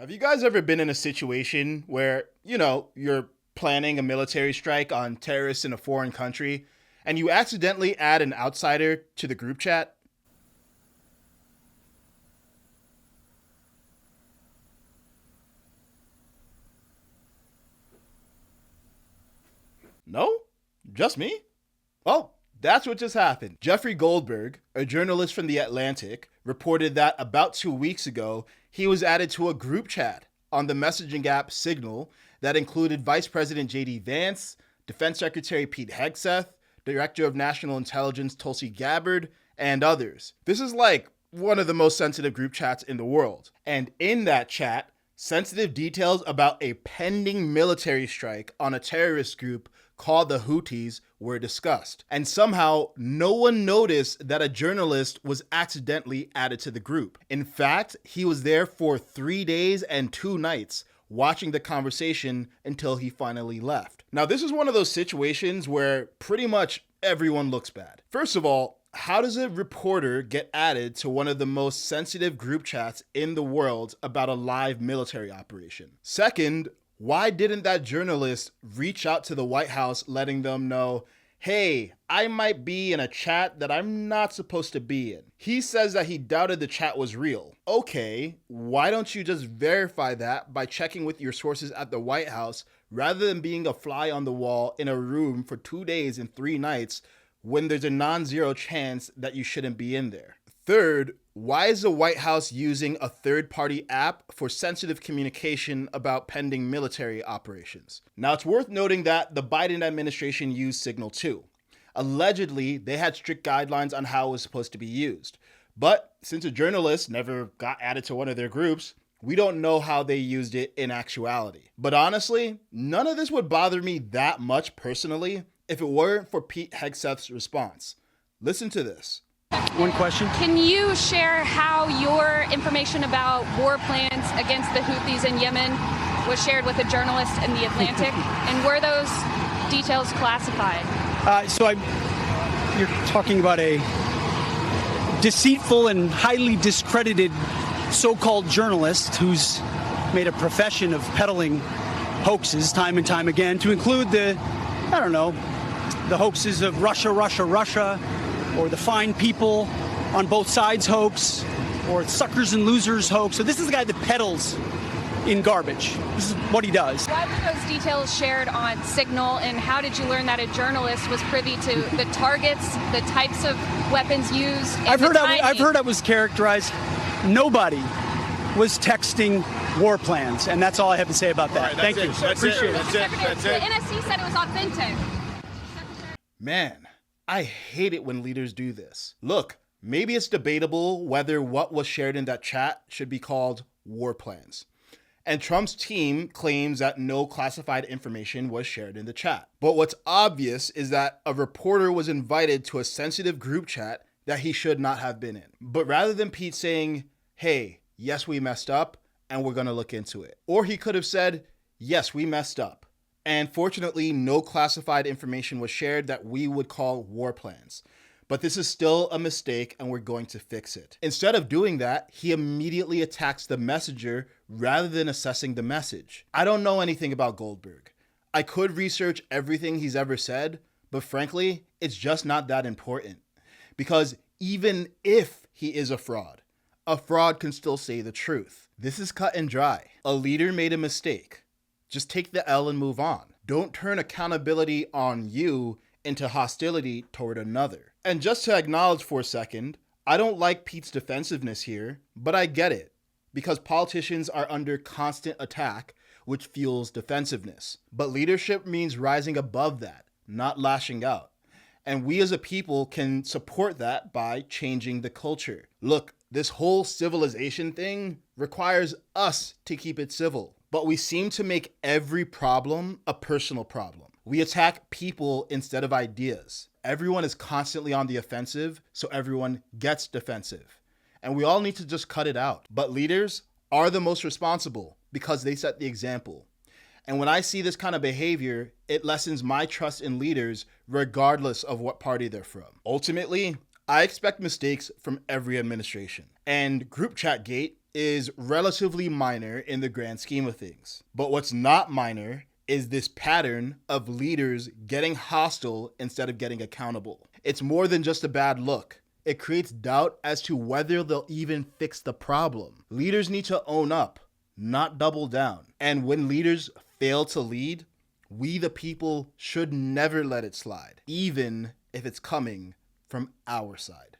Have you guys ever been in a situation where, you're planning a military strike on terrorists in a foreign country and you accidentally add an outsider to the group chat? No? Just me? Well, that's what just happened. Jeffrey Goldberg, a journalist from The Atlantic, reported that about 2 weeks ago, he was added to a group chat on the messaging app Signal that included Vice President JD Vance, Defense Secretary Pete Hegseth, Director of National Intelligence Tulsi Gabbard, and others. This is like one of the most sensitive group chats in the world. And in that chat, sensitive details about a pending military strike on a terrorist group called the Houthis were discussed. And somehow, no one noticed that a journalist was accidentally added to the group. In fact, he was there for 3 days and 2 nights, watching the conversation until he finally left. Now, this is one of those situations where pretty much everyone looks bad. First of all, how does a reporter get added to one of the most sensitive group chats in the world about a live military operation? Second, why didn't that journalist reach out to the White House letting them know, hey, I might be in a chat that I'm not supposed to be in? He says that he doubted the chat was real. Okay, why don't you just verify that by checking with your sources at the White House rather than being a fly on the wall in a room for 2 days and 3 nights when there's a non-zero chance that you shouldn't be in there? Third, why is the White House using a third-party app for sensitive communication about pending military operations? Now, it's worth noting that the Biden administration used Signal too. Allegedly, they had strict guidelines on how it was supposed to be used. But since a journalist never got added to one of their groups, we don't know how they used it in actuality. But honestly, none of this would bother me that much personally if it weren't for Pete Hegseth's response. Listen to this. One question. Can you share how your information about war plans against the Houthis in Yemen was shared with a journalist in The Atlantic? And were those details classified? You're talking about a deceitful and highly discredited so-called journalist who's made a profession of peddling hoaxes time and time again, to include the hoaxes of Russia, or the fine people on both sides hoax, or suckers and losers hoax. So this is the guy that peddles in garbage. This is what he does. Why were those details shared on Signal, and how did you learn that a journalist was privy to the targets, the types of weapons used? I've heard I was characterized. Nobody was texting war plans, and that's all I have to say about that. Right, Thank you. I appreciate it. The NSC said it was authentic. Man, I hate it when leaders do this. Look, maybe it's debatable whether what was shared in that chat should be called war plans. And Trump's team claims that no classified information was shared in the chat. But what's obvious is that a reporter was invited to a sensitive group chat that he should not have been in. But rather than Pete saying, hey, yes, we messed up and we're going to look into it, or he could have said, yes, we messed up. And fortunately, no classified information was shared that we would call war plans. But this is still a mistake and we're going to fix it. Instead of doing that, he immediately attacks the messenger rather than assessing the message. I don't know anything about Goldberg. I could research everything he's ever said, but frankly, it's just not that important. Because even if he is a fraud can still say the truth. This is cut and dry. A leader made a mistake. Just take the L and move on. Don't turn accountability on you into hostility toward another. And just to acknowledge for a second, I don't like Pete's defensiveness here, but I get it, because politicians are under constant attack, which fuels defensiveness. But leadership means rising above that, not lashing out. And we as a people can support that by changing the culture. Look, this whole civilization thing requires us to keep it civil. But we seem to make every problem a personal problem. We attack people instead of ideas. Everyone is constantly on the offensive, so everyone gets defensive. And we all need to just cut it out. But leaders are the most responsible because they set the example. And when I see this kind of behavior, it lessens my trust in leaders regardless of what party they're from. Ultimately, I expect mistakes from every administration. And Group Chat Gate is relatively minor in the grand scheme of things. But what's not minor is this pattern of leaders getting hostile instead of getting accountable. It's more than just a bad look. It creates doubt as to whether they'll even fix the problem. Leaders need to own up, not double down. And when leaders fail to lead, we the people should never let it slide, even if it's coming from our side.